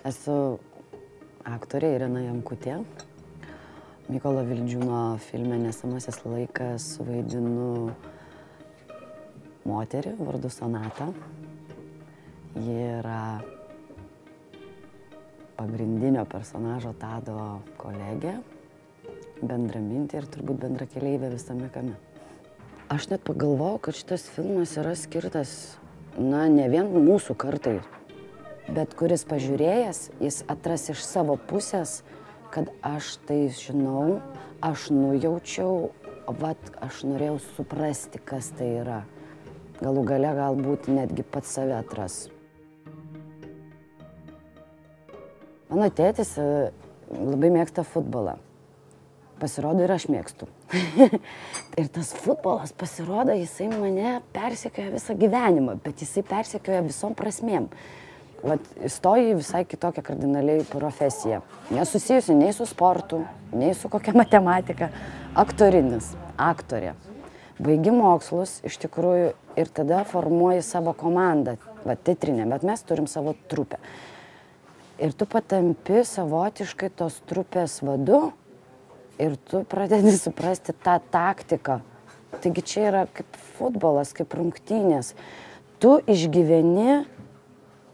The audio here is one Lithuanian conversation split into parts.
Esu aktorė Irena Jankutė. Mykolo Vildžiūno filme Nesamasis laikas vaidinu moterį vardu Sonatą. Ji yra pagrindinio personažo Tado kolegė, bendramintė ir turbūt bendrakeleivė visame kame. Aš net pagalvojau, kad šitas filmas yra skirtas, ne vien mūsų kartai, bet kuris pažiūrėjęs, jis atras iš savo pusės, kad aš tai žinau, aš nujaučiau, aš norėjau suprasti, kas tai yra. Galų gale galbūt netgi pats save atras. Mano tėtis labai mėgsta futbolą. Pasirodo, ir aš mėgstu. Ir tas futbolas, pasirodo, jisai mane persekioja visą gyvenimą, bet jisai persekioja visom prasmėm. Įstoji visai kitokią kardinaliai profesiją. Nesusijusi nei su sportu, nei su kokia matematika. Aktorinis, aktorė. Baigi mokslus, iš tikrųjų, ir tada formuoji savo komandą, teatrinę, bet mes turim savo trupę. Ir tu patampi savotiškai tos trupės vadu ir tu pradedi suprasti tą taktiką. Taigi čia yra kaip futbolas, kaip rungtynės. Tu išgyveni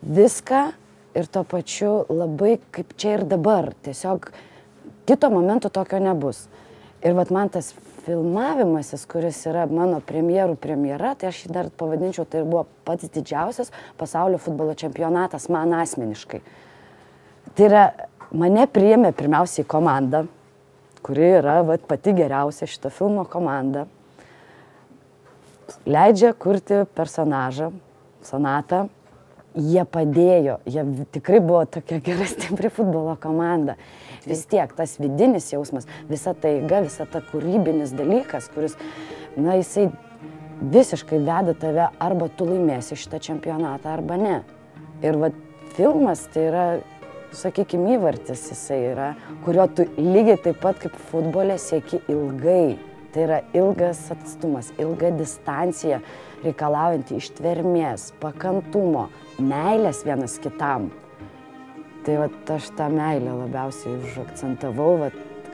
viską ir tuo pačiu labai kaip čia ir dabar. Tiesiog kito momento tokio nebus. Ir man tas filmavimasis, kuris yra mano premjerų premjera, tai aš jį dar pavadinčiau, tai buvo pats didžiausias pasaulio futbolo čempionatas man asmeniškai. Tai yra, mane priėmė pirmiausiai komanda, kuri yra pati geriausia šito filmo komanda. Leidžia kurti personažą, Sonatą. Jie padėjo, jie tikrai buvo tokia gera stipri futbolo komanda. Vis tiek tas vidinis jausmas, visa ta eiga, visa ta kūrybinis dalykas, kuris, jisai visiškai veda tave, arba tu laimėsi šitą čempionatą, arba ne. Ir filmas tai yra, sakykime, įvartis jisai yra, kurio tu lygiai taip pat kaip futbole sieki ilgai. Tai yra ilgas atstumas, ilga distancija, reikalaujanti ištvermės, pakantumo, meilės vienas kitam. Tai aš tą meilę labiausiai užakcentavau.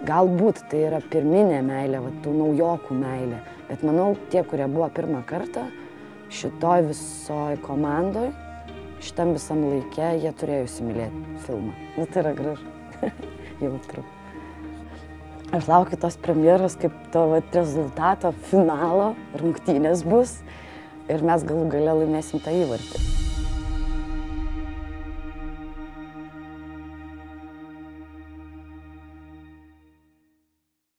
Galbūt tai yra pirminė meilė, tų naujokų meilė. Bet manau, tie, kurie buvo pirmą kartą šitoj visoj komandoj, šitam visam laike, jie turėjo įsimylėti filmą. Tai yra gražu. Jautru. Aš laukiu tos premjeros, kaip to rezultato finalo rungtynės bus ir mes galų gale laimėsim tą įvartį.